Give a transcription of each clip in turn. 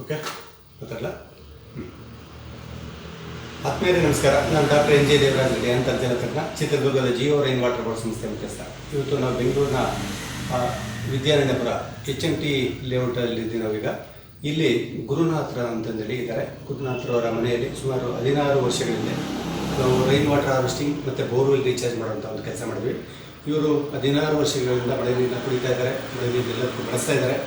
Okay ಗೊತ್ತಲ್ಲ. ಆತ್ಮೀಯರೇ ನಮಸ್ಕಾರ. ನಾನು doctor N J Devaraj Reddy, ಅಂತರ್ಜಲ ತಜ್ಞ, ಚಿತ್ರದುರ್ಗದ ಜಿಯೋ ರೈನ್ ವಾಟರ್ ಬೋರ್ಡ್ ಸಂಸ್ಥೆ ಮುಖ್ಯಸ್ಥ. ಇವತ್ತು ನಾವು ಬೆಂಗಳೂರಿನ ವಿದ್ಯಾರಣ್ಯಪುರ HMT ಲೇಔಟಲ್ಲಿದ್ದೀವಿ. ನಾವೀಗ ಇಲ್ಲಿ ಗುರುನಾಥ್ರ ಅಂತಂದೇಳಿ ಇದ್ದಾರೆ. ಗುರುನಾಥ್ರವರ ಮನೆಯಲ್ಲಿ ಸುಮಾರು 16 ವರ್ಷಗಳಿಂದ ನಾವು ರೈನ್ ವಾಟರ್ ಹಾರ್ವೆಸ್ಟಿಂಗ್ ಮತ್ತು ಬೋರ್ವೆಲ್ ರೀಚಾರ್ಜ್ ಮಾಡುವಂಥ ಒಂದು ಕೆಲಸ ಮಾಡಿದ್ವಿ. ಇವರು 16 ವರ್ಷಗಳಿಂದ ಮಳೆ ನೀರನ್ನ ಕುಡಿತಾ ಇದ್ದಾರೆ, ಮಳೆ ನೀರೆಲ್ಲಕ್ಕೂ ಬಳಸ್ತಾ ಇದ್ದಾರೆ.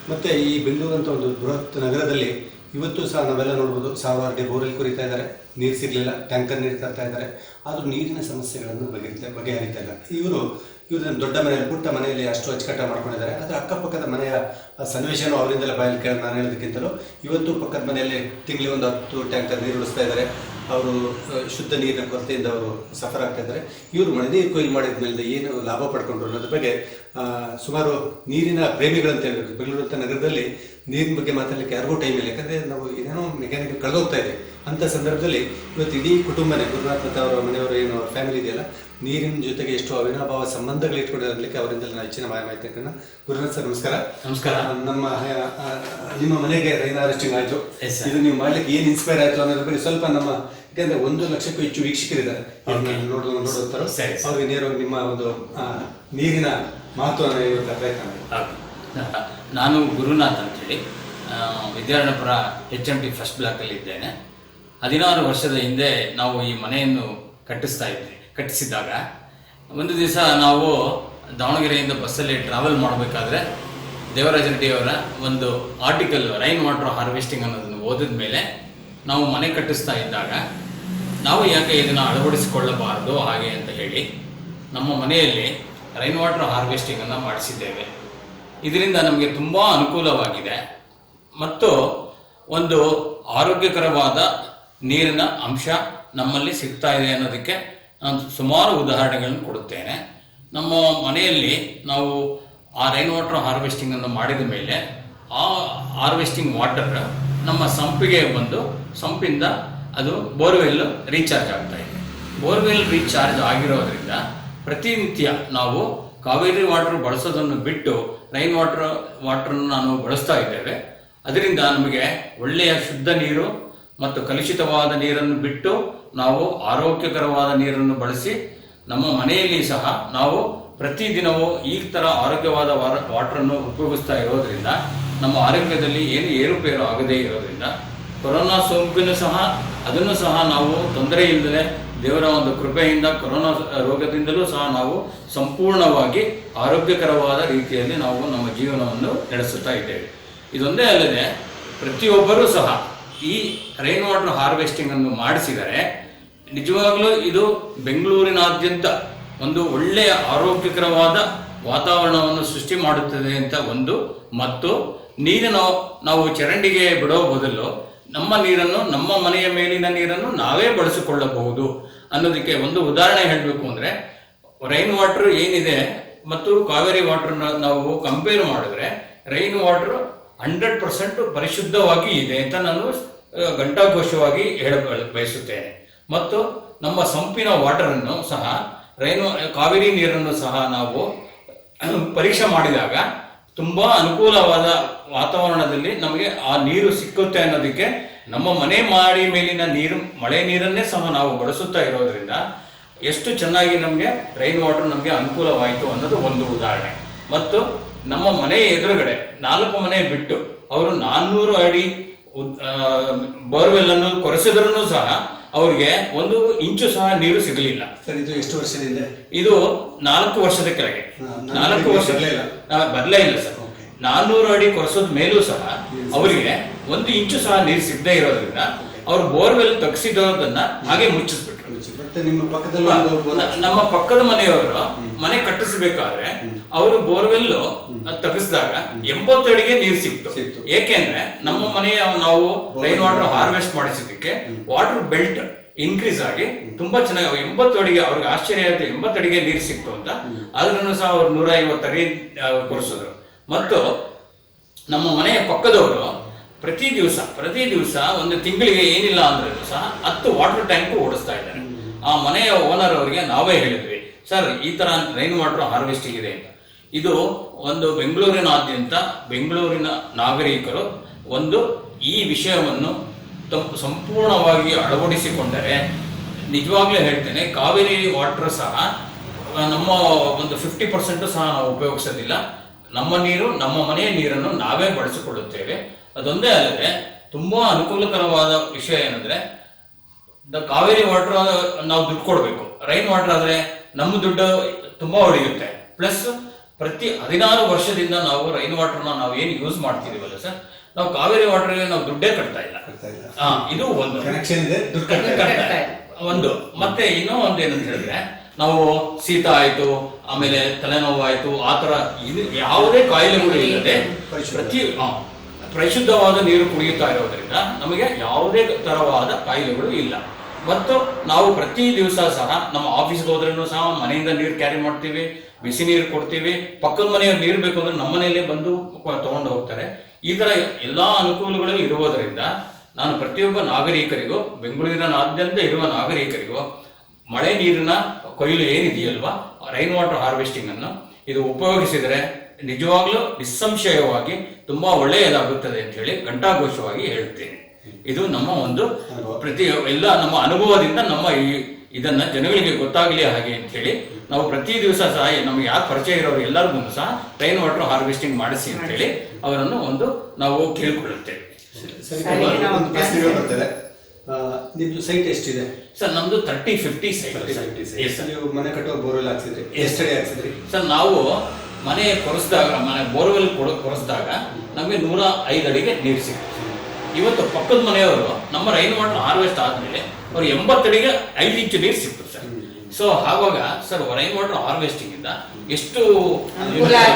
ಮತ್ತು ಈ ಬೆಂಗಳೂರು ಅಂತ ಒಂದು ಬೃಹತ್ ನಗರದಲ್ಲಿ ಇವತ್ತು ಸಹ ನಾವೆಲ್ಲ ನೋಡ್ಬೋದು, ಸಾವಿರಾರು ಅಡಿ ಬೋರ್ವೆಲ್ ಕುರಿತಾ ಇದ್ದಾರೆ, ನೀರು ಸಿಗಲಿಲ್ಲ, ಟ್ಯಾಂಕರ್ ನೀರು ತರ್ತಾ ಇದ್ದಾರೆ. ಆದರೂ ನೀರಿನ ಸಮಸ್ಯೆಗಳನ್ನು ಬಗೆಹರಿತಾ ಇಲ್ಲ. ಇವರು ದೊಡ್ಡ ಮನೆಯಲ್ಲಿ, ಪುಟ್ಟ ಮನೆಯಲ್ಲಿ ಅಷ್ಟು ಅಚ್ಚುಕಟ್ಟಾಗಿ ಮಾಡ್ಕೊಂಡಿದ್ದಾರೆ. ಆದರೆ ಅಕ್ಕಪಕ್ಕದ ಮನೆಯ ಸನ್ನಿವೇಶನೂ ಅವರಿಂದಲೇ ಬಾಯಲ್ಲಿ ಕೇಳಿ ನಾನು ಹೇಳೋದಕ್ಕಿಂತಲೂ ಇವತ್ತು ಪಕ್ಕದ ಮನೆಯಲ್ಲಿ ತಿಂಗಳಿಗೆ ಒಂದು 10 ಟ್ಯಾಂಕರ್ ನೀರು ಉಳಿಸ್ತಾ ಇದ್ದಾರೆ. ಅವರು ಶುದ್ಧ ನೀರಿನ ಕೊರತೆಯಿಂದ ಅವರು ಸಫರ್ ಆಗ್ತಾ ಇದ್ದಾರೆ. ಇವರು ಮಳೆ ನೀರು ಕೊಯ್ಲು ಮಾಡಿದ ಮೇಲೆ ಏನು ಲಾಭ ಪಡ್ಕೊಂಡ್ರು ಅನ್ನೋದ್ರ ಬಗ್ಗೆ ಸುಮಾರು ನೀರಿನ ಪ್ರೇಮಿಗಳಂತ ಹೇಳಬೇಕು. ಬೆಂಗಳೂರು ಅಂತ ನಗರದಲ್ಲಿ ನೀರಿನ ಬಗ್ಗೆ ಮಾತಾಡಲಿಕ್ಕೆ ಯಾರಿಗೂ ಟೈಮ್ ಇಲ್ಲ, ಯಾಕಂದರೆ ನಾವು ಏನೇನೋ ಮೆಕ್ಯಾನಿಕಲ್ ಕಳೆದೋಗ್ತಾ ಇದೆ. ಅಂಥ ಸಂದರ್ಭದಲ್ಲಿ ಇವತ್ತು ಇಡೀ ಕುಟುಂಬನೇ, ಗುರುನಾಥ್ ಮತ್ತು ಅವರ ಮನೆಯವರು ಏನು ಫ್ಯಾಮಿಲಿ ಇದೆಯಲ್ಲ, ನೀರಿನ ಜೊತೆಗೆ ಎಷ್ಟು ಅವಿನಾಭಾವ ಸಂಬಂಧಗಳು ಇಟ್ಕೊಂಡಿರಲಿಕ್ಕೆ ಅವರಿಂದಲೇ ನಾವು ಹೆಚ್ಚಿನ ಮಾಹಿತಿ ತಿಳ್ಕೊಳ್ಳೋಣ. ಗುರುನಾಥ್ ಸರ್ ನಮಸ್ಕಾರ. ನಮಸ್ಕಾರ. ನಿಮ್ಮ ಮನೆಗೆ ರೈನ್ ಹಾರ್ವೆಸ್ಟಿಂಗ್ ಆಯಿತು, ಇದು ನೀವು ಮಾಡ್ಲಿಕ್ಕೆ ಏನು ಇನ್ಸ್ಪೈರ್ ಆಯಿತು ಅನ್ನೋದ್ರ ಬಗ್ಗೆ ಸ್ವಲ್ಪ ನಮ್ಮ, ಯಾಕಂದರೆ 1 ಲಕ್ಷಕ್ಕೂ ಹೆಚ್ಚು ವೀಕ್ಷಕರಿದ್ದಾರೆ ನೋಡುತ್ತಾರೆ, ಅವ್ರಿಗೆ ನೇರವಾಗಿ ನಿಮ್ಮ ಒಂದು ನೀರಿನ ಮಹತ್ವವನ್ನು ಇವತ್ತು ಪ್ರಯತ್ನ ಮಾಡಿ. ನಾನು ಗುರುನಾಥ್ ಅಂತೇಳಿ ವಿದ್ಯಾರಣ್ಯಪುರ HMT ಫಸ್ಟ್ ಬ್ಲಾಕಲ್ಲಿ ಇದ್ದೇನೆ. 16 ವರ್ಷದ ಹಿಂದೆ ನಾವು ಈ ಮನೆಯನ್ನು ಕಟ್ಟಿಸಿದಾಗ ಒಂದು ದಿವಸ ನಾವು ದಾವಣಗೆರೆಯಿಂದ ಬಸ್ಸಲ್ಲಿ ಟ್ರಾವೆಲ್ ಮಾಡಬೇಕಾದ್ರೆ ದೇವರಾಜ ರೆಡ್ಡಿ ಅವರ ಒಂದು ಆರ್ಟಿಕಲ್ ರೈನ್ ವಾಟರ್ ಹಾರ್ವೆಸ್ಟಿಂಗ್ ಅನ್ನೋದನ್ನು ಓದಿದ ಮೇಲೆ ನಾವು ಮನೆ ಕಟ್ಟಿಸ್ತಾ ಇದ್ದಾಗ ನಾವು ಯಾಕೆ ಇದನ್ನು ಅಳವಡಿಸಿಕೊಳ್ಳಬಾರದು ಹಾಗೆ ಅಂತ ಹೇಳಿ ನಮ್ಮ ಮನೆಯಲ್ಲಿ ರೈನ್ ವಾಟರ್ ಹಾರ್ವೆಸ್ಟಿಂಗನ್ನು ಮಾಡಿಸಿದ್ದೇವೆ. ಇದರಿಂದ ನಮಗೆ ತುಂಬ ಅನುಕೂಲವಾಗಿದೆ ಮತ್ತು ಒಂದು ಆರೋಗ್ಯಕರವಾದ ನೀರಿನ ಅಂಶ ನಮ್ಮಲ್ಲಿ ಸಿಗ್ತಾ ಇದೆ ಅನ್ನೋದಕ್ಕೆ ನಾನು ಸುಮಾರು ಉದಾಹರಣೆಗಳನ್ನು ಕೊಡುತ್ತೇನೆ. ನಮ್ಮ ಮನೆಯಲ್ಲಿ ನಾವು ಆ ರೈನ್ ವಾಟರ್ ಹಾರ್ವೆಸ್ಟಿಂಗನ್ನು ಮಾಡಿದ ಮೇಲೆ ಆ ಹಾರ್ವೆಸ್ಟಿಂಗ್ ವಾಟರ್ ನಮ್ಮ ಸಂಪಿಗೆ ಬಂದು ಸಂಪಿಂದ ಅದು ಬೋರ್ವೆಲ್ ರೀಚಾರ್ಜ್ ಆಗ್ತಾ ಇದೆ. ಬೋರ್ವೆಲ್ ರೀಚಾರ್ಜ್ ಆಗಿರೋದ್ರಿಂದ ಪ್ರತಿನಿತ್ಯ ನಾವು ಕಾವೇರಿ ವಾಟರ್ ಬಳಸೋದನ್ನು ಬಿಟ್ಟು ರೈನ್ ವಾಟರ್ನ ನಾವು ಬಳಸ್ತಾ ಇದ್ದೇವೆ. ಅದರಿಂದ ನಮಗೆ ಒಳ್ಳೆಯ ಶುದ್ಧ ನೀರು ಮತ್ತು ಕಲುಷಿತವಾದ ನೀರನ್ನು ಬಿಟ್ಟು ನಾವು ಆರೋಗ್ಯಕರವಾದ ನೀರನ್ನು ಬಳಸಿ ನಮ್ಮ ಮನೆಯಲ್ಲಿ ಸಹ ನಾವು ಪ್ರತಿದಿನವೂ ಈ ಥರ ಆರೋಗ್ಯವಾದ ವಾಟರನ್ನು ಉಪಯೋಗಿಸ್ತಾ ಇರೋದ್ರಿಂದ ನಮ್ಮ ಆರೋಗ್ಯದಲ್ಲಿ ಏನು ಏರುಪೇರು ಆಗದೇ ಇರೋದ್ರಿಂದ ಕೊರೋನಾ ಸೋಂಕಿನೂ ಸಹ ಅದನ್ನು ಸಹ ನಾವು ತೊಂದರೆ ಇಲ್ಲದೆ ದೇವರ ಒಂದು ಕೃಪೆಯಿಂದ ಕೊರೋನಾ ರೋಗದಿಂದಲೂ ಸಹ ನಾವು ಸಂಪೂರ್ಣವಾಗಿ ಆರೋಗ್ಯಕರವಾದ ರೀತಿಯಲ್ಲಿ ನಾವು ನಮ್ಮ ಜೀವನವನ್ನು ನಡೆಸುತ್ತಾ ಇದ್ದೇವೆ. ಇದೊಂದೇ ಅಲ್ಲದೆ ಪ್ರತಿಯೊಬ್ಬರೂ ಸಹ ಈ ರೈನ್ ವಾಟರ್ ಹಾರ್ವೆಸ್ಟಿಂಗನ್ನು ಮಾಡಿಸಿದರೆ ನಿಜವಾಗ್ಲೂ ಇದು ಬೆಂಗಳೂರಿನಾದ್ಯಂತ ಒಂದು ಒಳ್ಳೆಯ ಆರೋಗ್ಯಕರವಾದ ವಾತಾವರಣವನ್ನು ಸೃಷ್ಟಿ ಮಾಡುತ್ತದೆ ಅಂತ ಒಂದು, ಮತ್ತು ನೀರನ್ನು ನಾವು ಚರಂಡಿಗೆ ಬಿಡೋ ಬದಲು ನಮ್ಮ ನೀರನ್ನು, ನಮ್ಮ ಮನೆಯ ಮೇಲಿನ ನೀರನ್ನು ನಾವೇ ಬಳಸಿಕೊಳ್ಳಬಹುದು ಅನ್ನೋದಕ್ಕೆ ಒಂದು ಉದಾಹರಣೆ ಹೇಳಬೇಕು ಅಂದರೆ, ರೈನ್ ವಾಟರ್ ಏನಿದೆ ಮತ್ತು ಕಾವೇರಿ ವಾಟರ್ನ ನಾವು ಕಂಪೇರ್ ಮಾಡಿದ್ರೆ ರೈನ್ ವಾಟರ್ 100% ಪರಿಶುದ್ಧವಾಗಿ ಇದೆ ಅಂತ ನಾನು ಘಂಟಾಘೋಷವಾಗಿ ಹೇಳ ಬಯಸುತ್ತೇನೆ. ಮತ್ತು ನಮ್ಮ ಸಂಪಿನ ವಾಟರನ್ನು ಸಹ ಕಾವೇರಿ ನೀರನ್ನು ಸಹ ನಾವು ಪರೀಕ್ಷೆ ಮಾಡಿದಾಗ ತುಂಬ ಅನುಕೂಲವಾದ ವಾತಾವರಣದಲ್ಲಿ ನಮಗೆ ಆ ನೀರು ಸಿಕ್ಕುತ್ತೆ ಅನ್ನೋದಕ್ಕೆ ನಮ್ಮ ಮನೆ ಮಾಡಿ ಮೇಲಿನ ನೀರು, ಮಳೆ ನೀರನ್ನೇ ಸಹ ನಾವು ಬಳಸುತ್ತಾ ಇರೋದ್ರಿಂದ ಎಷ್ಟು ಚೆನ್ನಾಗಿ ನಮಗೆ ರೈನ್ ವಾಟರ್ ನಮಗೆ ಅನುಕೂಲವಾಯಿತು ಅನ್ನೋದು ಒಂದು ಉದಾಹರಣೆ. ಮತ್ತು ನಮ್ಮ ಮನೆ ಎದುರುಗಡೆ 4 ಮನೆ ಬಿಟ್ಟು ಅವರು 400 ಅಡಿ ಬೋರ್ವೆಲ್ ಅನ್ನು ಕೊರೆಸಿದ್ರೂ ಸಹ ಅವ್ರಿಗೆ 1 ಇಂಚು ಸಹ ನೀರು ಸಿಗಲಿಲ್ಲ. ಸರ್, ಇದು ಎಷ್ಟು ವರ್ಷದಿಂದ? ಇದು 4 ವರ್ಷದ ಕೆಳಗೆ. 4 ವರ್ಷ ಬರಲೇ ಇಲ್ಲ ಸರ್. 400 ಅಡಿ ಕೊರೆಸೋದ್ ಮೇಲೂ ಸಹ ಅವರಿಗೆ 1 ಇಂಚು ಸಹ ನೀರು ಸಿಗದೆ ಇರೋದ್ರಿಂದ ಅವರು ಬೋರ್ವೆಲ್ ತಗ್ಸಿದೋದನ್ನ ಹಾಗೆ ಮುಚ್ಚಿಸ್ಬಿಟ್ರು. ನಮ್ಮ ಪಕ್ಕದ ಮನೆಯವರು ಮನೆ ಕಟ್ಟಿಸಬೇಕಾದ್ರೆ ಅವರು ಬೋರ್ವೆಲ್ ತಗ್ಸಿದಾಗ 80 ಅಡಿಗೆ ನೀರು ಸಿಕ್ತು. ಏಕೆಂದ್ರೆ ನಮ್ಮ ಮನೆಯ ನಾವು ರೈನ್ ವಾಟರ್ ಹಾರ್ವೆಸ್ಟ್ ಮಾಡಿಸಿದ್ದಕ್ಕೆ ವಾಟರ್ ಬೆಲ್ಟ್ ಇನ್ಕ್ರೀಸ್ ಆಗಿ ತುಂಬಾ ಚೆನ್ನಾಗಿ 80 ಅಡಿಗೆ, ಅವ್ರಿಗೆ ಆಶ್ಚರ್ಯ ಆಯ್ತು 80 ಅಡಿಗೆ ನೀರು ಸಿಕ್ತು ಅಂತ. ಆದ್ರೂ ಸಹ ಅವ್ರು 150 ಅಡಿ ಕೊರೆಸಿದ್ರು. ಮತ್ತು ನಮ್ಮ ಮನೆಯ ಪಕ್ಕದವರು ಪ್ರತಿ ದಿವಸ ಒಂದು ತಿಂಗಳಿಗೆ ಏನಿಲ್ಲ ಅಂದ್ರೆ ಸಹ 10 ವಾಟರ್ ಟ್ಯಾಂಕ್ ಓಡಿಸ್ತಾ ಇದ್ದಾರೆ. ಆ ಮನೆಯ ಓನರ್ ಅವರಿಗೆ ನಾವೇ ಹೇಳಿದ್ವಿ, ಸರ್ ಈ ತರ ರೈನ್ ವಾಟರ್ ಹಾರ್ವೆಸ್ಟಿಂಗ್ ಇದೆ ಅಂತ. ಇದು ಒಂದು ಬೆಂಗಳೂರಿನಾದ್ಯಂತ ಬೆಂಗಳೂರಿನ ನಾಗರಿಕರು ಒಂದು ಈ ವಿಷಯವನ್ನು ಸಂಪೂರ್ಣವಾಗಿ ಅಳವಡಿಸಿಕೊಂಡರೆ ನಿಜವಾಗ್ಲೂ ಹೇಳ್ತೇನೆ, ಕಾವೇರಿ ವಾಟರ್ ಸಹ ನಮ್ಮ ಒಂದು 50% ಸಹ ನಾವು ಉಪಯೋಗಿಸೋದಿಲ್ಲ. ನಮ್ಮ ನೀರು, ನಮ್ಮ ಮನೆಯ ನೀರನ್ನು ನಾವೇ ಬಳಸಿಕೊಳ್ಳುತ್ತೇವೆ. ಅದೊಂದೇ ಅಲ್ಲದೆ ತುಂಬಾ ಅನುಕೂಲಕರವಾದ ವಿಷಯ ಏನಂದ್ರೆ, ಕಾವೇರಿ ವಾಟರ್ ನಾವು ದುಡ್ಡು ಕೊಡಬೇಕು. ರೈನ್ ವಾಟರ್ ಆದ್ರೆ ನಮ್ಮ ದುಡ್ಡು ತುಂಬಾ ಉಳಿಯುತ್ತೆ. ಪ್ಲಸ್ ಪ್ರತಿ 16 ವರ್ಷದಿಂದ ನಾವು ರೈನ್ ವಾಟರ್ನ ನಾವು ಏನು ಯೂಸ್ ಮಾಡ್ತಿದೀವಲ್ಲ ಸರ್, ನಾವು ಕಾವೇರಿ ವಾಟರ್ಗೆ ನಾವು ದುಡ್ಡೇ ಕಟ್ತಾ ಇಲ್ಲ. ಇದು ಒಂದು ಕನೆಕ್ಷನ್ ಇದೆ, ದುಡ್ಡು ಕಟ್ತಾ ಇಲ್ಲ. ಒಂದು ಮತ್ತೆ ಇನ್ನೂ ಒಂದು ಏನಂತ ಹೇಳಿದ್ರೆ, ನಾವು ಶೀತ ಆಯ್ತು, ಆಮೇಲೆ ತಲೆನೋವು ಆಯ್ತು, ಆತರ ಇದು ಯಾವುದೇ ಕಾಯಿಲೆಗಳು ಇಲ್ಲದೆ ಪರಿಶುದ್ಧವಾದ ನೀರು ಕುಡಿಯುತ್ತಾ ಇರೋದ್ರಿಂದ ನಮಗೆ ಯಾವುದೇ ತರವಾದ ಕಾಯಿಲೆಗಳು ಇಲ್ಲ. ಮತ್ತು ನಾವು ಪ್ರತಿ ದಿವಸ ಸಹ ನಮ್ಮ ಆಫೀಸ್ಗೆ ಹೋದ್ರೂ ಸಹ ಮನೆಯಿಂದ ನೀರು ಕ್ಯಾರಿ ಮಾಡ್ತೀವಿ, ಬಿಸಿ ನೀರು ಕೊಡ್ತೀವಿ. ಪಕ್ಕದ ಮನೆಯವ್ರು ನೀರು ಬೇಕು ಅಂದ್ರೆ ನಮ್ಮ ಮನೆಯಲ್ಲೇ ಬಂದು ತಗೊಂಡು ಹೋಗ್ತಾರೆ. ಈ ತರ ಎಲ್ಲಾ ಅನುಕೂಲಗಳು ಇರುವುದರಿಂದ ನಾನು ಪ್ರತಿಯೊಬ್ಬ ನಾಗರಿಕರಿಗೂ, ಬೆಂಗಳೂರಿನಾದ್ಯಂತ ಇರುವ ನಾಗರಿಕರಿಗೂ ಮಳೆ ನೀರಿನ ಕೊಯ್ಲು ಏನಿದೆಯಲ್ವಾ, ರೈನ್ ವಾಟರ್ ಹಾರ್ವೆಸ್ಟಿಂಗ್ ಅನ್ನು ಇದು ಉಪಯೋಗಿಸಿದರೆ ನಿಜವಾಗ್ಲೂ ನಿಸ್ಸಂಶಯವಾಗಿ ತುಂಬಾ ಒಳ್ಳೆಯದಾಗುತ್ತದೆ ಅಂತ ಹೇಳಿ ಘಂಟಾಘೋಷವಾಗಿ ಹೇಳ್ತೇನೆ. ಇದು ನಮ್ಮ ಒಂದು ಎಲ್ಲ ನಮ್ಮ ಅನುಭವದಿಂದ ನಮ್ಮ ಇದನ್ನ ಜನಗಳಿಗೆ ಗೊತ್ತಾಗಲಿ ಹಾಗೆ ಅಂತ ಹೇಳಿ ನಾವು ಪ್ರತಿ ದಿವಸ ಸಹ ನಮ್ಗೆ ಯಾರು ಪರಿಚಯ ಇರೋರು ಎಲ್ಲರಿಗೂ ಸಹ ರೈನ್ ವಾಟರ್ ಹಾರ್ವೆಸ್ಟಿಂಗ್ ಮಾಡಿಸಿ ಅಂತ ಹೇಳಿ ಅವರನ್ನು ನಾವು ಕೇಳಿಕೊಳ್ಳುತ್ತೇವೆ. ನಿಮ್ದು ಸೈಟ್ ಎಷ್ಟಿದೆ ಸರ್? ನಮ್ದು 30-50 ಸೈಟ್. ನೀವು ಮನೆ ಕಟ್ಟುವ ಬೋರ್ವೆಲ್ ಹಾಕ್ಸಿದ್ರಿ, ಎಷ್ಟಡಿ ಹಾಕ್ಸಿದ್ರಿ ಸರ್? ನಾವು ಮನೆ ಬೋರ್ವೆಲ್ ಕೊರೆಸಿದಾಗ ನಮಗೆ 105 ಅಡಿಗೆ ನೀರು ಸಿಗುತ್ತೆ. ಇವತ್ತು ಪಕ್ಕದ ಮನೆಯವರು ನಮ್ಮ ರೈನ್ ವಾಟರ್ ಹಾರ್ವೆಸ್ಟ್ ಆದ್ಮೇಲೆ ಅವ್ರು 80 ಅಡಿಗೆ 5 ಇಂಚು ನೀರು ಸಿಕ್ತು ಸರ್. ಸೊ ಆವಾಗ ಸರ್ ರೈನ್ ವಾಟರ್ ಹಾರ್ವೆಸ್ಟಿಂಗ್ ಇಂದ ಎಷ್ಟು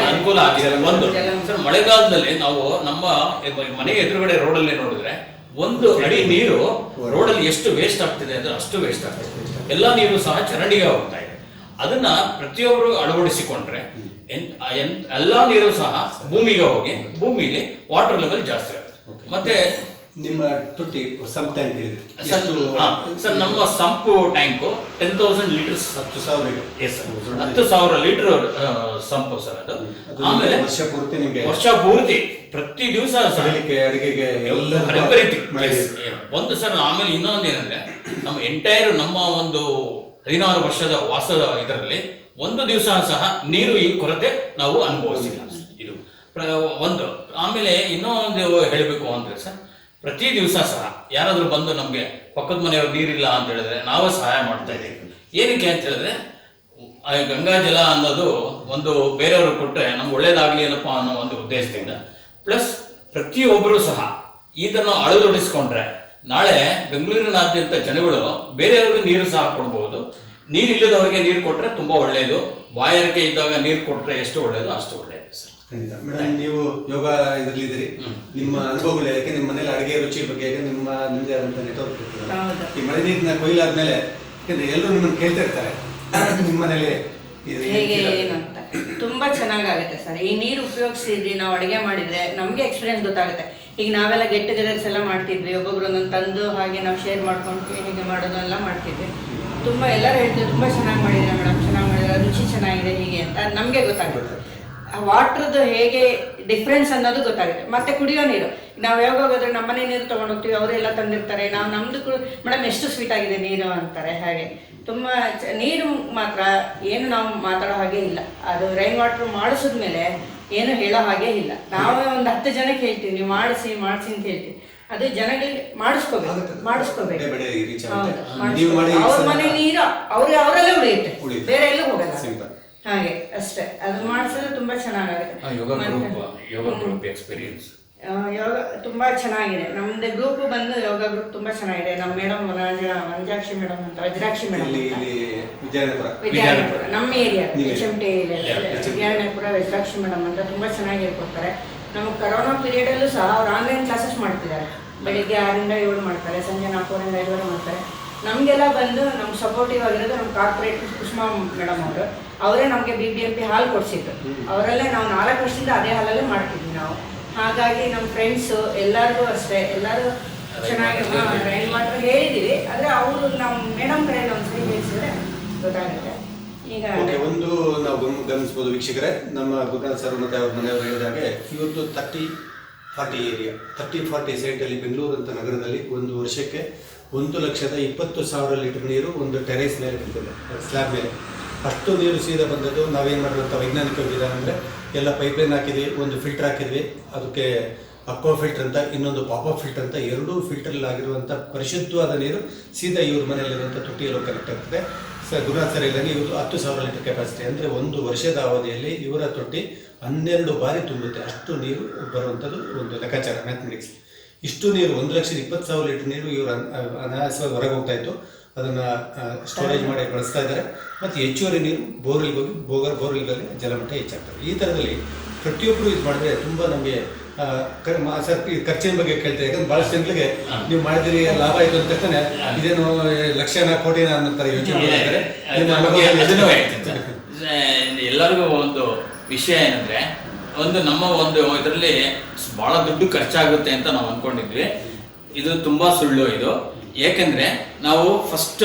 ಅನುಕೂಲ ಆಗಿದೆ. ಒಂದು ಸರ್, ಮಳೆಗಾಲದಲ್ಲಿ ನಾವು ನಮ್ಮ ಮನೆ ಎದುರುಗಡೆ ರೋಡಲ್ಲಿ ನೋಡಿದ್ರೆ 1 ಅಡಿ ನೀರು ರೋಡಲ್ಲಿ ಎಷ್ಟು ವೇಸ್ಟ್ ಆಗ್ತಿದೆ ಅಂದ್ರೆ ಅಷ್ಟು ವೇಸ್ಟ್ ಆಗ್ತಿದೆ. ಎಲ್ಲಾ ನೀರು ಸಹ ಚರಂಡಿಗೆ ಹೋಗ್ತಾ ಇದೆ. ಅದನ್ನ ಪ್ರತಿಯೊಬ್ಬರು ಅಳವಡಿಸಿಕೊಂಡ್ರೆ ಎಲ್ಲಾ ನೀರು ಸಹ ಭೂಮಿಗೆ ಹೋಗಿ ಭೂಮಿಲಿ ವಾಟರ್ ಲೆವೆಲ್ ಜಾಸ್ತಿ ಆಗುತ್ತೆ. ಮತ್ತೆ ನಿಮ್ಮ ತೊಟ್ಟಿ ಸಂಪ್ ಟ್ಯಾಂಕ್ ಇದೆ ಸರ್? ನಮ್ಮ ಸಂಪು ಟ್ಯಾಂಕು 10,000 ಲೀಟರ್ಸ್, 10,000 ಲೀಟರ್ ಸಂಪು ಸರ್ ಅದು. ಆಮೇಲೆ ವರ್ಷ ಪೂರ್ತಿ ಪ್ರತಿ ದಿವಸ ಅಡಿಗೆಗೆ ಒಂದು ಸರ್. ಆಮೇಲೆ ಇನ್ನೊಂದು ಏನಂದ್ರೆ, ನಮ್ಮ ಎಂಟೈರ್ ನಮ್ಮ ಒಂದು 16 ವರ್ಷದ ವಾಸದ ಇದರಲ್ಲಿ ಒಂದು ದಿವಸ ಸಹ ನೀರು ಈ ಕೊರತೆ ನಾವು ಅನುಭವಿಸಿಲ್ಲ. ಇದು ಒಂದು. ಆಮೇಲೆ ಇನ್ನೊಂದು ಹೇಳಬೇಕು ಅಂದ್ರೆ ಸರ್, ಪ್ರತಿ ದಿವಸ ಸಹ ಯಾರಾದ್ರೂ ಬಂದು ನಮ್ಗೆ ಪಕ್ಕದ ಮನೆಯವ್ರು ನೀರಿಲ್ಲ ಅಂತ ಹೇಳಿದ್ರೆ ನಾವೇ ಸಹಾಯ ಮಾಡ್ತಾ ಇದ್ದೀವಿ. ಏನಕ್ಕೆ ಅಂತ ಹೇಳಿದ್ರೆ, ಗಂಗಾ ಜಲ ಅನ್ನೋದು ಒಂದು ಬೇರೆಯವರು ಕೊಟ್ಟರೆ ನಮ್ಗೆ ಒಳ್ಳೇದಾಗ್ಲಿ ಏನಪ್ಪಾ ಅನ್ನೋ ಒಂದು ಉದ್ದೇಶದಿಂದ. ಪ್ಲಸ್ ಪ್ರತಿಯೊಬ್ಬರು ಸಹ ಇದನ್ನು ಅಳವಡಿಸಿಕೊಂಡ್ರೆ ನಾಳೆ ಬೆಂಗಳೂರಿನಾದ್ಯಂತ ಜನಗಳು ಬೇರೆಯವ್ರಿಗೆ ನೀರು ಸಹ ಕೊಡ್ಬಹುದು. ನೀರಿಲ್ಲದವರಿಗೆ ನೀರು ಕೊಟ್ರೆ ತುಂಬಾ ಒಳ್ಳೆಯದು. ಬಾಯಾರಿಕೆ ಇದ್ದಾಗ ನೀರು ಕೊಟ್ರೆ ಎಷ್ಟು ಒಳ್ಳೆಯದು ಅಷ್ಟು ಒಳ್ಳೆಯದು ಸರ್. ಮೇಡಮ್, ನೀವು ಯೋಗ ಇದರಲ್ಲಿ ಇದ್ದೀರಿ, ನಿಮ್ಮ ಅನುಭವಗಳು ಯಾಕೆ, ನಿಮ್ಮ ಮನೇಲಿ ಅಡುಗೆ ರುಚಿ ಬಗ್ಗೆ ನಿಮ್ಮದೇ ಆದಂತ ನೆಟ್ವರ್ಕ್ ಇರ್ತದೆ. ಈ ಮಳೆ ನೀರಿನ ಕೊಯ್ಲಾದ್ಮೇಲೆ ಎಲ್ಲರೂ ನಿಮ್ಮನ್ನು ಕೇಳ್ತಾ ಇರ್ತಾರೆ, ನಿಮ್ಮ ಮನೇಲಿ ಹೇಗೆ ಏನು ಅಂತ. ತುಂಬಾ ಚೆನ್ನಾಗಾಗುತ್ತೆ ಸರ್. ಈ ನೀರು ಉಪಯೋಗಿಸಿದ್ವಿ ನಾವು ಅಡುಗೆ ಮಾಡಿದ್ರೆ ನಮ್ಗೆ ಎಕ್ಸ್ಪೀರಿಯನ್ಸ್ ಗೊತ್ತಾಗುತ್ತೆ. ಈಗ ನಾವೆಲ್ಲ ಗೆಟ್ ಟುಗೆದರ್ಸ್ ಎಲ್ಲ ಮಾಡ್ತಿದ್ವಿ, ಒಬ್ಬೊಬ್ರು ಒಂದೊಂದು ತಂದು ಹಾಗೆ ನಾವು ಶೇರ್ ಮಾಡ್ಕೊಂಡು ಹೀಗೆ ಮಾಡೋದೆಲ್ಲ ಮಾಡ್ತಿದ್ವಿ. ತುಂಬ ಎಲ್ಲರೂ ಹೇಳ್ತಿದ್ರು ತುಂಬ ಚೆನ್ನಾಗಿ ಮಾಡಿದ್ರೆ ಮೇಡಮ್, ಚೆನ್ನಾಗಿ ಮಾಡಿದ್ರೆ, ರುಚಿ ಚೆನ್ನಾಗಿದೆ ಹೀಗೆ ಅಂತ ನಮಗೆ ಗೊತ್ತಾಗುತ್ತೆ. ವಾಟ್ರದ್ದು ಹೇಗೆ ಡಿಫ್ರೆನ್ಸ್ ಅನ್ನೋದು ಗೊತ್ತಾಗುತ್ತೆ. ಮತ್ತೆ ಕುಡಿಯೋ ನೀರು ನಾವು ಯಾವಾಗ ಹೋಗೋದ್ರೆ ನಮ್ಮನೆ ನೀರು ತೊಗೊಂಡು ಹೋಗ್ತೀವಿ, ಅವರೆಲ್ಲ ತಂದಿರ್ತಾರೆ. ನಾವು ನಮ್ದು ಮೇಡಮ್ ಎಷ್ಟು ಸ್ವೀಟ್ ಆಗಿದೆ ನೀರು ಅಂತಾರೆ. ಹಾಗೆ ತುಂಬ ನೀರು ಮಾತ್ರ ಏನು ನಾವು ಮಾತಾಡೋ ಹಾಗೆ ಇಲ್ಲ. ಅದು ರೈನ್ ವಾಟರ್ ಮಾಡಿಸಿದ್ಮೇಲೆ ಏನು ಹೇಳೋ ಹಾಗೆ ಇಲ್ಲ. ನಾವೇ ಒಂದು 10 ಜನಕ್ಕೆ ಹೇಳ್ತೀವಿ ನೀವು ಮಾಡಿಸಿ ಅಂತ ಹೇಳ್ತೀವಿ. ಅದು ಜನಗಳಿಗೆ ಮಾಡಿಸ್ಕೋಬೇಕು. ಅವ್ರ ಮನೆ ನೀರು ಅವರಲ್ಲೇ ಉಳಿಯುತ್ತೆ, ಬೇರೆ ಎಲ್ಲೂ ಹೋಗಲ್ಲ. ಹಾಗೆ ಅಷ್ಟೇ. ಅದು ಮಾಡಿಸಿದ್ರೆ ತುಂಬಾ ಚೆನ್ನಾಗುತ್ತೆ. ಯೋಗ ತುಂಬಾ ಚೆನ್ನಾಗಿದೆ. ನಮ್ದು ಗ್ರೂಪ್ ಬಂದು ಯೋಗ ಗ್ರೂಪ್ ತುಂಬಾ ಚೆನ್ನಾಗಿದೆ. ನಮ್ಮ ಮೇಡಮ್ ಮಂಜಾಕ್ಷಿ ಮೇಡಮ್ ಅಂತ, ವಜ್ರಾಕ್ಷಿ ಮೇಡಮ್ ವಿದ್ಯಾರಣ್ಯಪುರ, ನಮ್ಮ ಏರಿಯಾ HMT ವಿದ್ಯಾರಣ್ಯಪುರ ವಜ್ರಾಕ್ಷಿ ಮೇಡಮ್ ಅಂತ ತುಂಬಾ ಚೆನ್ನಾಗಿ ಹೇಳ್ಕೊಡ್ತಾರೆ. ನಮಗೆ ಕರೋನಾ ಪೀರಿಯಡ್ ಅಲ್ಲೂ ಸಹ ಅವ್ರು ಆನ್ಲೈನ್ ಕ್ಲಾಸಸ್ ಮಾಡ್ತಿದ್ದಾರೆ. ಬೆಳಿಗ್ಗೆ 6ರಿಂದ 7 ಮಾಡ್ತಾರೆ, ಸಂಜೆ 4ರಿಂದ 5 ಮಾಡ್ತಾರೆ. ನಮಗೆಲ್ಲ ಬಂದು ನಮ್ಗೆ ಸಪೋರ್ಟಿವ್ ಆಗಿರೋದು ನಮ್ಮ ಕಾರ್ಪೊರೇಟ್ ಕುಸುಮಾ ಮೇಡಮ್ ಅವರು. ಅವರೇ ನಮಗೆ BBMP ಹಾಲ್ ಕೊಡಿಸಿದ್ರು. ಅವರಲ್ಲೇ ನಾವು 4 ವರ್ಷದಿಂದ ಅದೇ ಹಾಲಲ್ಲೇ ಮಾಡ್ತಿದ್ವಿ ನಾವು. ಹಾಗಾಗಿ ನಮ್ಮ ಫ್ರೆಂಡ್ಸು ಎಲ್ಲರಿಗೂ ಅಷ್ಟೇ, ಎಲ್ಲರೂ ಚೆನ್ನಾಗಿ ರೈನ್ ವಾಟರ್ ಹೇಳಿದೀವಿ. ಆದರೆ ಅವರು ನಮ್ಮ ಮೇಡಮ್ ಕಡೆಯಲ್ಲಿ ಒಂದ್ಸರಿ ಹೇಳಿಸಿದ್ರೆ ಗೊತ್ತಾಗುತ್ತೆ. ಈಗ ಒಂದು ನಾವು ಗಮನಿಸಬಹುದು ವೀಕ್ಷಕರೇ, ನಮ್ಮ ಗುರುನಾಥ್ ಸರ್ ಮತ್ತೆ ಅವ್ರ ಮನೆಯವರು ಹೇಳಿದಾಗೆ ಇವತ್ತು 30 40 ಏರಿಯಾ 30-40 ಸೈಟಲ್ಲಿ ಬೆಂಗಳೂರು ಅಂತ ನಗರದಲ್ಲಿ ಒಂದು ವರ್ಷಕ್ಕೆ 1,20,000 ಲೀಟರ್ ನೀರು ಒಂದು ಟೆರೇಸ್ ಮೇಲೆ ಬಂದಿದೆ, ಸ್ಲ್ಯಾಬ್ ಮೇಲೆ. ಅಷ್ಟು ನೀರು ಸೀದಾ ಬಂದದ್ದು. ನಾವೇನು ಮಾಡಿರುವಂಥ ವೈಜ್ಞಾನಿಕ ವಿಧಾನ ಅಂದರೆ ಎಲ್ಲ ಪೈಪ್ಲೈನ್ ಹಾಕಿದ್ವಿ, ಒಂದು ಫಿಲ್ಟರ್ ಹಾಕಿದ್ವಿ, ಅದಕ್ಕೆ ಅಕ್ವಾ ಫಿಲ್ಟರ್ ಅಂತ, ಇನ್ನೊಂದು ಪಾಪಪ್ ಫಿಲ್ಟರ್ ಅಂತ, ಎರಡೂ ಫಿಲ್ಟರ್ಲ್ಲಿ ಆಗಿರುವಂಥ ಪರಿಶುದ್ಧವಾದ ನೀರು ಸೀದಾ ಇವ್ರ ಮನೆಯಲ್ಲಿರುವಂಥ ತೊಟ್ಟಿಯಲ್ಲೂ ಕನೆಕ್ಟ್ ಆಗ್ತದೆ. ಗುರುನಾಥ್ ಸರ್ ಇಲ್ಲದೆ ಇವರು 10,000 ಲೀಟರ್ ಕೆಪಾಸಿಟಿ, ಅಂದರೆ ಒಂದು ವರ್ಷದ ಅವಧಿಯಲ್ಲಿ ಇವರ ತೊಟ್ಟಿ 12 ಬಾರಿ ತುಂಬುತ್ತೆ. ಅಷ್ಟು ನೀರು ಬರುವಂಥದ್ದು ಒಂದು ಲೆಕ್ಕಾಚಾರ, ಮ್ಯಾಥಮೆಟಿಕ್ಸ್. ಇಷ್ಟು ನೀರು 1,20,000 ಲೀಟರ್ ನೀರು ಇವರು ಅನಾಯಾಸವಾಗಿ ಹೊರಗೆ ಹೋಗ್ತಾ ಇತ್ತು. ಅದನ್ನು ಸ್ಟೋರೇಜ್ ಮಾಡಿ ಬಳಸ್ತಾ ಇದ್ದಾರೆ. ಮತ್ತು ಹೆಚ್ಚುವರಿ ನೀರು ಬೋರ್ವೆಲ್ಗೆ ಹೋಗಿ ಬೋರ್ವೆಲ್ಗಳಲ್ಲಿ ಜಲಮಟ್ಟ ಹೆಚ್ಚಾಗ್ತದೆ. ಈ ಥರದಲ್ಲಿ ಪ್ರತಿಯೊಬ್ಬರು ಇದು ಮಾಡಿದ್ರೆ ತುಂಬ ನಮಗೆ ಸರ್ ಖರ್ಚಿನ ಬಗ್ಗೆ ಕೇಳ್ತಾರೆ. ಯಾಕಂದ್ರೆ ಭಾಳಷ್ಟು ಜನಗಳಿಗೆ ನೀವು ಮಾಡಿದಿರಿ ಲಾಭ ಆಯಿತು ಅಂತ ತಕ್ಷಣ ಇದೇನು ಲಕ್ಷನ ಕೋಟಿನ ಅನ್ನೋ ಯೋಚನೆ ಮಾಡ್ತಾರೆ. ಎಲ್ಲರಿಗೂ ಒಂದು ವಿಷಯ ಏನಂದ್ರೆ, ನಮ್ಮ ಇದರಲ್ಲಿ ಬಹಳ ದುಡ್ಡು ಖರ್ಚಾಗುತ್ತೆ ಅಂತ ನಾವು ಅನ್ಕೊಂಡಿದ್ವಿ. ಇದು ತುಂಬಾ ಸುಳ್ಳು. ಇದು ಏಕೆಂದ್ರೆ ನಾವು ಫಸ್ಟ್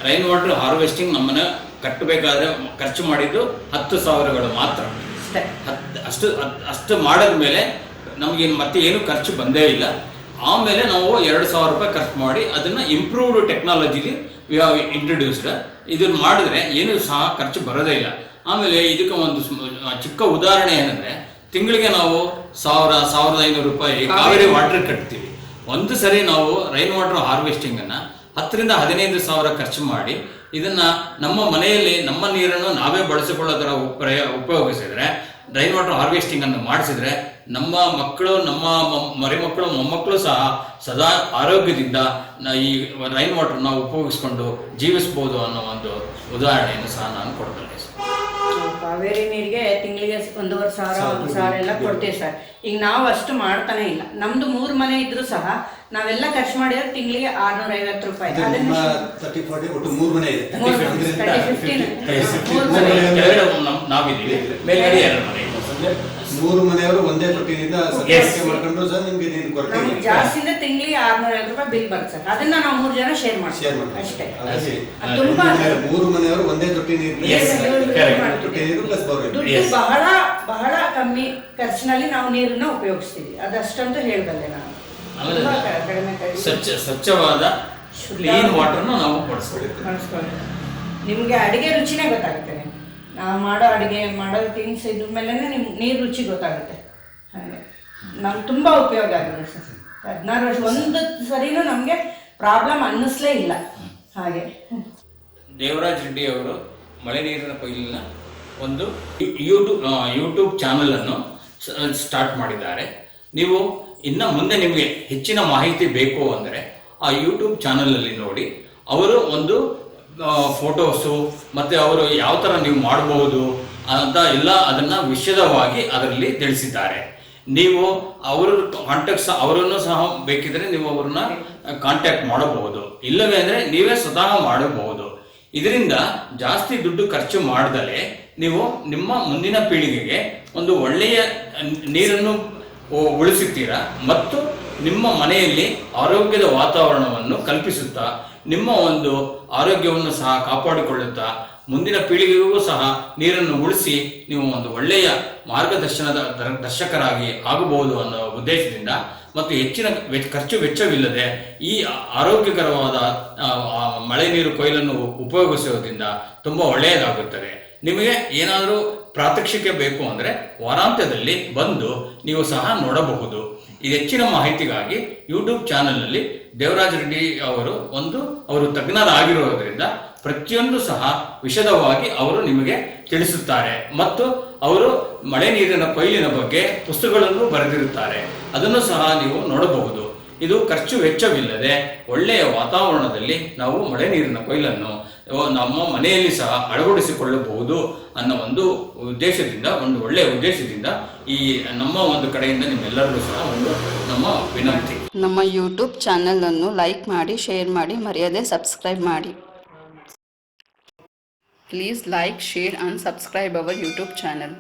ರೈನ್ ವಾಟರ್ ಹಾರ್ವೆಸ್ಟಿಂಗ್ ನಮ್ಮನ್ನ ಕಟ್ಟಬೇಕಾದ್ರೆ ಖರ್ಚು ಮಾಡಿದ್ದು 10,000 ಮಾತ್ರ. ಅಷ್ಟು ಮಾಡಿದ್ಮೇಲೆ ನಮ್ಗೆ ಮತ್ತೆ ಏನು ಖರ್ಚು ಬಂದೇ ಇಲ್ಲ. ಆಮೇಲೆ ನಾವು 2,000 ರೂಪಾಯಿ ಖರ್ಚು ಮಾಡಿ ಅದನ್ನ ಇಂಪ್ರೂವ್ಡ್ ಟೆಕ್ನಾಲಜಿಲಿ ವಿ ಹ್ಯಾವ್ ಇಂಟ್ರೊಡ್ಯೂಸ್ಡ್. ಇದನ್ನ ಮಾಡಿದ್ರೆ ಏನು ಸಹ ಖರ್ಚು ಬರೋದೇ ಇಲ್ಲ. ಆಮೇಲೆ ಇದಕ್ಕೆ ಒಂದು ಚಿಕ್ಕ ಉದಾಹರಣೆ ಏನಂದ್ರೆ, ತಿಂಗಳಿಗೆ ನಾವು 1,500 ರೂಪಾಯಿ ಕಾವೇರಿ ವಾಟರ್ ಕಟ್ತೀವಿ. ಒಂದು ಸರಿ ನಾವು ರೈನ್ ವಾಟರ್ ಹಾರ್ವೆಸ್ಟಿಂಗ್ ಅನ್ನ 10,000 ರಿಂದ 15,000 ಖರ್ಚು ಮಾಡಿ ಇದನ್ನ ನಮ್ಮ ಮನೆಯಲ್ಲಿ ನಮ್ಮ ನೀರನ್ನು ನಾವೇ ಬಳಸಿಕೊಳ್ಳೋದರ ಉಪಯೋಗಿಸಿದ್ರೆ, ರೈನ್ ವಾಟರ್ ಹಾರ್ವೆಸ್ಟಿಂಗ್ ಅನ್ನು ಮಾಡಿಸಿದ್ರೆ, ನಮ್ಮ ಮಕ್ಕಳು, ನಮ್ಮ ಮರಿಮಕ್ಕಳು, ಮೊಮ್ಮಕ್ಕಳು ಸಹ ಸದಾ ಆರೋಗ್ಯದಿಂದ ಈ ರೈನ್ ವಾಟರ್ ನಾವು ಉಪಯೋಗಿಸ್ಕೊಂಡು ಜೀವಿಸಬಹುದು ಅನ್ನೋ ಒಂದು ಉದಾಹರಣೆಯನ್ನು ಸಹ ನಾನು ಕೊಡ್ತೇನೆ. ಕಾವೇರಿ ನೀರಿಗೆ ತಿಂಗಳಿಗೆ 1,500 ಎಲ್ಲ ಕೊಡ್ತೀವಿ ಸರ್. ಈಗ ನಾವು ಅಷ್ಟು ಮಾಡ್ತಾನೆ ಇಲ್ಲ. ನಮ್ದು 3 ಮನೆ ಇದ್ರು ಸಹ ನಾವೆಲ್ಲ ಖರ್ಚು ಮಾಡಿದ್ರೆ ತಿಂಗಳಿಗೆ 650 ರೂಪಾಯಿ. ಮೂರು ಮನೆಯವರು ಒಂದೇ ತೊಟ್ಟಿನಿಂದ ಮಾಡ್ಕೊಂಡು ಸರ್ ನಿಮ್ಗೆ ಜಾಸ್ತಿಯಿಂದ ತಿಂಗಳಿಗೆ 650 ರೂಪಾಯಿ ಬಿಲ್ ಬರುತ್ತೆ ಸರ್. ಅದನ್ನ ನಾವು 3 ಜನ ಶೇರ್ ಮಾಡ್ತೀವಿ ಅಷ್ಟೇ. ತುಂಬಾ 3 ಮನೆಯವರು ಒಂದೇ ತೊಟ್ಟಿ ನೀರು ಬಹಳ ಬಹಳ ಕಮ್ಮಿ ಖರ್ಚಿನಲ್ಲಿ ನಾವು ನೀರನ್ನ ಉಪಯೋಗಿಸ್ತೀವಿ. ಅದಷ್ಟಂತೂ ಹೇಳಬಲ್ಲೆ ನಾನು. ಸ್ವಚ್ಛವಾದ ಕ್ಲೀನ್ ವಾಟರ್ನ ನಾವು ಬಳಸ್ಕೊಳ್ಳಿ. ನಿಮ್ಗೆ ಅಡಿಗೆ ರುಚಿನೇ ಗೊತ್ತಾಗುತ್ತೆ. ನಾವು ಮಾಡೋ ಅಡಿಗೆ ಮಾಡೋ ಥಿಂಗ್ಸ್ ಇದ್ರ ಮೇಲೆ ನಿಮ್ಗೆ ನೀರು ರುಚಿ ಗೊತ್ತಾಗುತ್ತೆ. ಹಾಗೆ ನಮ್ಗೆ ತುಂಬ ಉಪಯೋಗ ಆಗಿದೆ ಸರ್. 16 ವರ್ಷ ಒಂದು ಸರಿನೂ ನಮಗೆ ಪ್ರಾಬ್ಲಮ್ ಅನ್ನಿಸ್ಲೇ ಇಲ್ಲ. ಹಾಗೆ ದೇವರಾಜ್ ರೆಡ್ಡಿ ಅವರು ಮಳೆ ನೀರಿನ ಕೊಯ್ಲಿನ ಒಂದು ಯೂಟ್ಯೂಬ್ ಚಾನಲ್ ಅನ್ನು ಸ್ಟಾರ್ಟ್ ಮಾಡಿದ್ದಾರೆ. ನೀವು ಇನ್ನು ಮುಂದೆ ನಿಮಗೆ ಹೆಚ್ಚಿನ ಮಾಹಿತಿ ಬೇಕು ಅಂದರೆ ಆ ಯೂಟ್ಯೂಬ್ ಚಾನಲಲ್ಲಿ ನೋಡಿ. ಅವರು ಒಂದು ಫೋಟೋಸು ಮತ್ತು ಅವರು ಯಾವ ಥರ ನೀವು ಮಾಡಬಹುದು ಅಂತ ಎಲ್ಲ ಅದನ್ನು ವಿಶದವಾಗಿ ಅದರಲ್ಲಿ ತಿಳಿಸಿದ್ದಾರೆ. ನೀವು ಅವರ ಅವರನ್ನು ಸಹ ಬೇಕಿದ್ರೆ ನೀವು ಅವ್ರನ್ನ ಕಾಂಟ್ಯಾಕ್ಟ್ ಮಾಡಬಹುದು. ಇಲ್ಲವೇ ಅಂದರೆ ನೀವೇ ಸ್ವತಃ ಮಾಡಬಹುದು. ಇದರಿಂದ ಜಾಸ್ತಿ ದುಡ್ಡು ಖರ್ಚು ಮಾಡದಲೇ ನೀವು ನಿಮ್ಮ ಮುಂದಿನ ಪೀಳಿಗೆಗೆ ಒಂದು ಒಳ್ಳೆಯ ನೀರನ್ನು ಉಳಿಸುತ್ತೀರಾ ಮತ್ತು ನಿಮ್ಮ ಮನೆಯಲ್ಲಿ ಆರೋಗ್ಯದ ವಾತಾವರಣವನ್ನು ಕಲ್ಪಿಸುತ್ತಾ ನಿಮ್ಮ ಒಂದು ಆರೋಗ್ಯವನ್ನು ಸಹ ಕಾಪಾಡಿಕೊಳ್ಳುತ್ತಾ ಮುಂದಿನ ಪೀಳಿಗೆಗೂ ಸಹ ನೀರನ್ನು ಉಳಿಸಿ ನೀವು ಒಂದು ಒಳ್ಳೆಯ ದರ್ಶಕರಾಗಿ ಆಗಬಹುದು ಅನ್ನೋ ಉದ್ದೇಶದಿಂದ ಮತ್ತು ಹೆಚ್ಚಿನ ಖರ್ಚು ವೆಚ್ಚವಿಲ್ಲದೆ ಈ ಆರೋಗ್ಯಕರವಾದ ಮಳೆ ನೀರು ಕೊಯ್ಲನ್ನು ಉಪಯೋಗಿಸುವುದರಿಂದ ತುಂಬ ಒಳ್ಳೆಯದಾಗುತ್ತದೆ. ನಿಮಗೆ ಏನಾದರೂ ಪ್ರಾತ್ಯಕ್ಷಿಕೆ ಬೇಕು ಅಂದರೆ ವಾರಾಂತ್ಯದಲ್ಲಿ ಬಂದು ನೀವು ಸಹ ನೋಡಬಹುದು. ಈ ಹೆಚ್ಚಿನ ಮಾಹಿತಿಗಾಗಿ ಯೂಟ್ಯೂಬ್ ಚಾನಲ್ನಲ್ಲಿ ದೇವರಾಜ್ ರೆಡ್ಡಿ ಅವರು ತಜ್ಞರಾಗಿರೋದ್ರಿಂದ ಪ್ರತಿಯೊಂದು ಸಹ ವಿಶದವಾಗಿ ಅವರು ನಿಮಗೆ ತಿಳಿಸುತ್ತಾರೆ. ಮತ್ತು ಅವರು ಮಳೆ ನೀರಿನ ಕೊಯ್ಲಿನ ಬಗ್ಗೆ ಪುಸ್ತಕಗಳನ್ನು ಬರೆದಿರುತ್ತಾರೆ. ಅದನ್ನು ಸಹ ನೀವು ನೋಡಬಹುದು. ಇದು ಖರ್ಚು ವೆಚ್ಚವಿಲ್ಲದೆ ಒಳ್ಳೆಯ ವಾತಾವರಣದಲ್ಲಿ ನಾವು ಮಳೆ ನೀರಿನ ಕೊಯ್ಲನ್ನು ನಮ್ಮ ಮನೆಯಲ್ಲಿ ಸಹ ಅಳವಡಿಸಿಕೊಳ್ಳಬಹುದು ಅನ್ನೋ ಒಂದು ಒಳ್ಳೆಯ ಉದ್ದೇಶದಿಂದ ಈ ನಮ್ಮ ಒಂದು ಕಡೆಯಿಂದ ನಿಮ್ಮೆಲ್ಲರಿಗೂ ಸಹ ನಮ್ಮ ವಿನಂತಿ. ನಮ್ಮ ಯೂಟ್ಯೂಬ್ ಚಾನಲ್ ಅನ್ನು ಲೈಕ್ ಮಾಡಿ, ಶೇರ್ ಮಾಡಿ, ಮರೆಯದೆ ಸಬ್ಸ್ಕ್ರೈಬ್ ಮಾಡಿ. Please like, share and subscribe our YouTube channel.